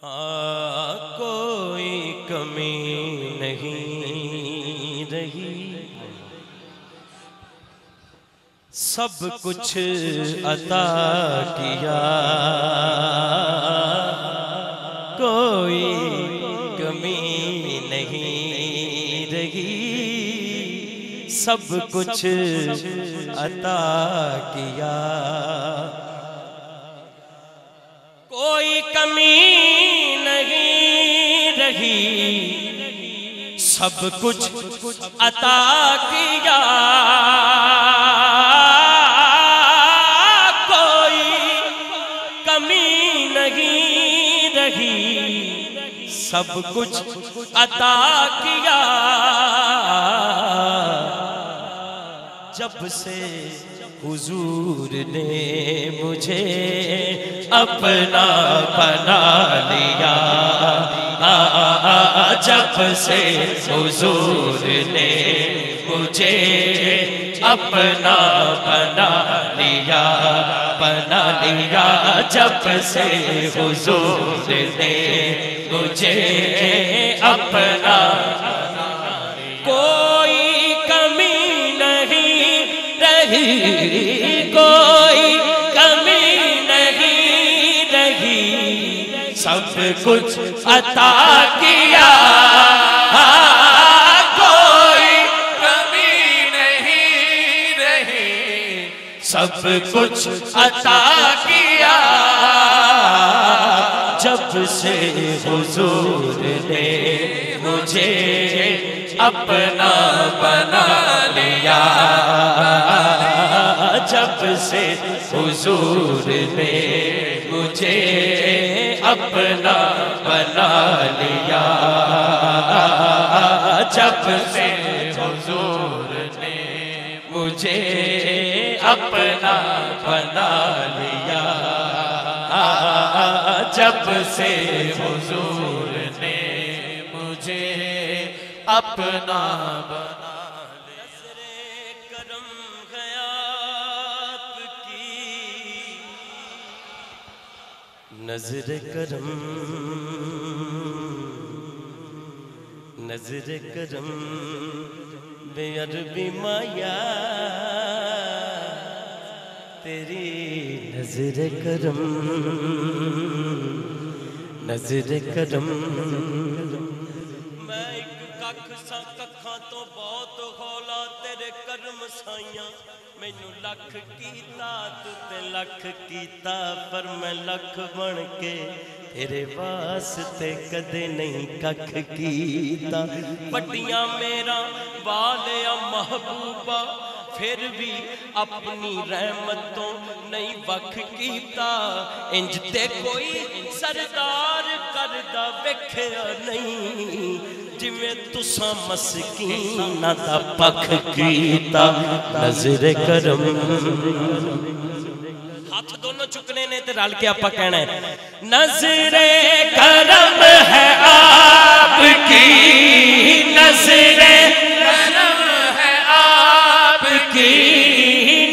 कोई कमी नहीं रही, सब कुछ अता किया, कोई कमी नहीं रही, सब कुछ अता किया, कोई कमी नहीं रही, सब कुछ अता किया, कोई कमी नहीं रही, सब कुछ अता किया, जब से हुजूर ने मुझे अपना बना लिया, जब से हुजूर ने मुझे अपना बना लिया, जब से हुजूर ने मुझे अपना, कोई कमी नहीं रही, कोई कमी नहीं रही, सब कुछ अता किया, कोई कमी नहीं रही, सब कुछ अता किया, जब से हुजूर ने मुझे अपना बना लिया, जब से हुजूर ने मुझे अपना बना लिया, जब से हुजूर ने मुझे अपना बना लिया, जब से हुजूर ने मुझे अपना बना लिया, नज़रे करम है आपकी, नज़रे करम, नज़रे करम बेअरबी माया, तेरी नज़रे करम, नज़रे करम, मैं एक कख सा कखां तो बहुत हौला, तेरे करम साइया मैनू लख कीता, तू ते लख कीता, पर मैं लख बन के तेरे वास्ते कदे नहीं कख कीता, पट्टियां मेरा वालिया महबूबा, फिर भी अपनी रहमतों नहीं बख कीता, इंज ते कोई सरदार करदा वेखिया नहीं, जिमें तुसा मस्कीना दा पख कीता, नज़रे करम, हाथ दोनों चुकने ने ते रल के आपां कहना है, नज़रे करम है आपकी, नज़रे करम है आपकी,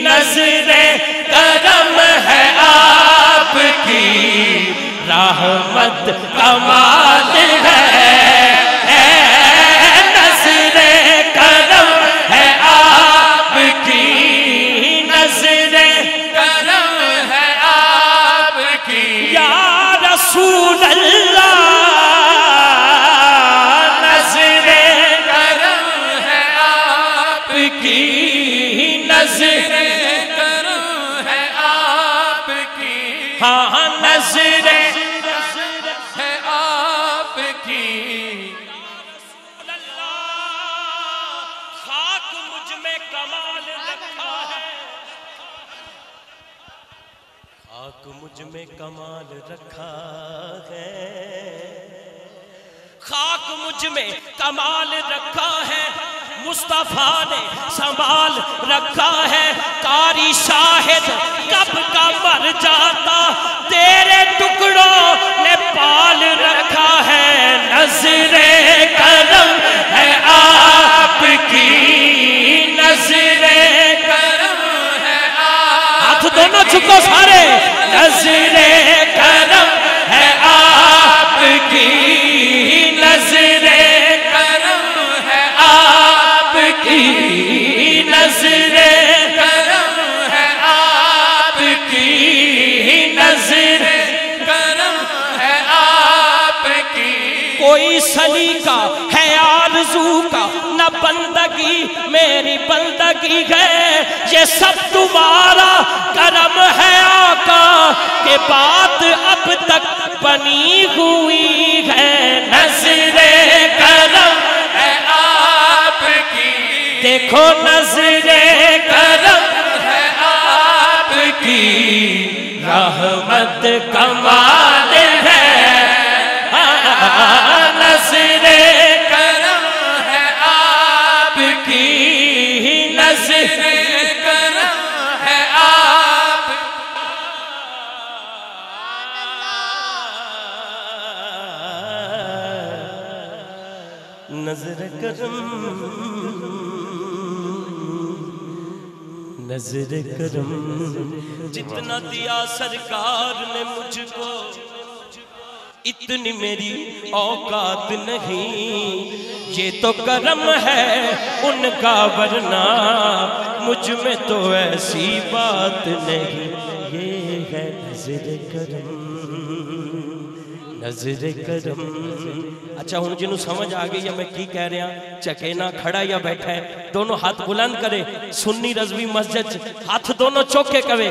नज़रे करम है आपकी, रहमत कमाल है, नज़रे करम है आपकी, नज़रे करम है आपकी, या रसूल अल्लाह, नज़रे करम है आपकी, नज़रे करम है आपकी, हाँ नज़रे है आपकी, खाक मुझ में कमाल रखा है, खाक मुझ में कमाल रखा है, खाक मुझ में कमाल रखा है, मुस्तफा ने संभाल रखा है, कारी शाहिद कब का मर जाता, तेरे टुकड़ों ने पाल रखा है, नज़रे करम है आपकी, नज़रे करम है आपकी, हाथ दोनों चुको सारे, नज़रे करम है आप कोई सलीका है आरज़ू का न बंदगी मेरी बंदगी है, ये सब तुम्हारा करम है आका के बात अब तक बनी हुई है। नज़रे करम है आपकी, देखो नज़रे करम है आपकी, रहमत कमाल है। नज़रे करम है आपकी, नज़रे करम है आप। नज़र करम, नज़र करम, जितना दिया सरकार ने मुझको इतनी मेरी औकात नहीं, ये तो करम है उनका वरना मुझ में तो ऐसी बात नहीं। ये है नज़र करम, नज़र करम। अच्छा हुण जिन्हों समझ आ गई है मैं की कह रहा, चकेना खड़ा या बैठा है, दोनों हाथ बुलंद करे, सुन्नी रज़वी मस्जिद हाथ दोनों चौके कवे।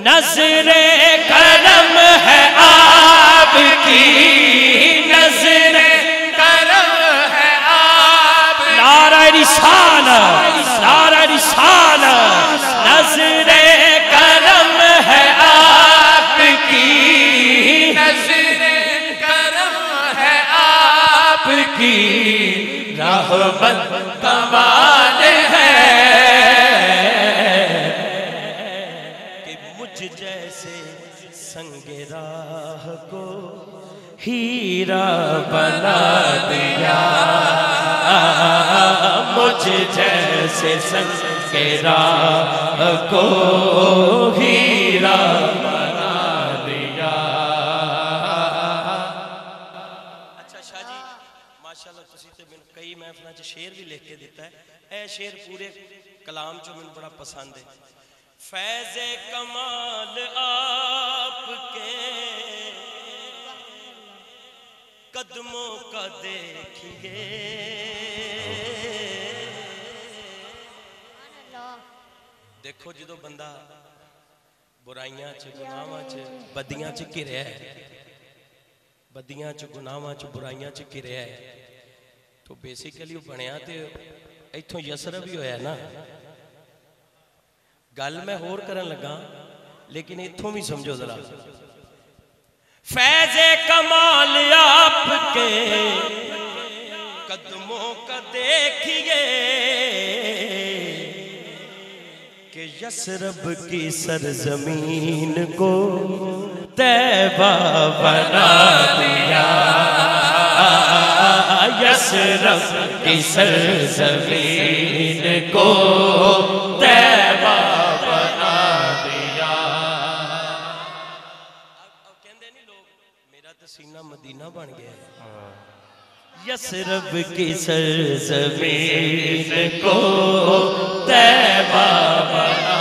नज़रे करम है आपकी, नज़रे करम है आप। नारा रिसालत, नारा रिसालत। नज़रे करम है आपकी, नज़रे करम है आपकी, रहमत कमाल है कि मुझ जैसे संगे राह को हीरा बना दिया, मुझ जैसे संगे राह को हीरा बना दिया। अच्छा शाह जी माशाअल्लाह, तुसी ते मैनूं कई महफिलों च शेर भी लिख के दिता है, ए शेर पूरे कलाम चो मैनूं बड़ा पसंद है। फैज़े कमाल आपके कदमों का देखिए, देखो जो बंदा बुराइयां च गुनाहां च बदियां च घिरिया है, बदियां च गुनाहां च बुराइयां च घिरिया है, तो बेसिकली बनया तो इत्थों यसर भी होया ना। गल मैं होर करन लगा लेकिन इत्थों भी समझो जरा। फैज़े कमाल आपके कदमों का देखिए कि यसरब की सरजमीन को तैबा बना दिया, यसरब की सरजमीन को तैबा बना दिया। अब कहते नहीं लोग मेरा तो सीना मदीना बन गया है। यसरब की सरजमीन को तैबा बना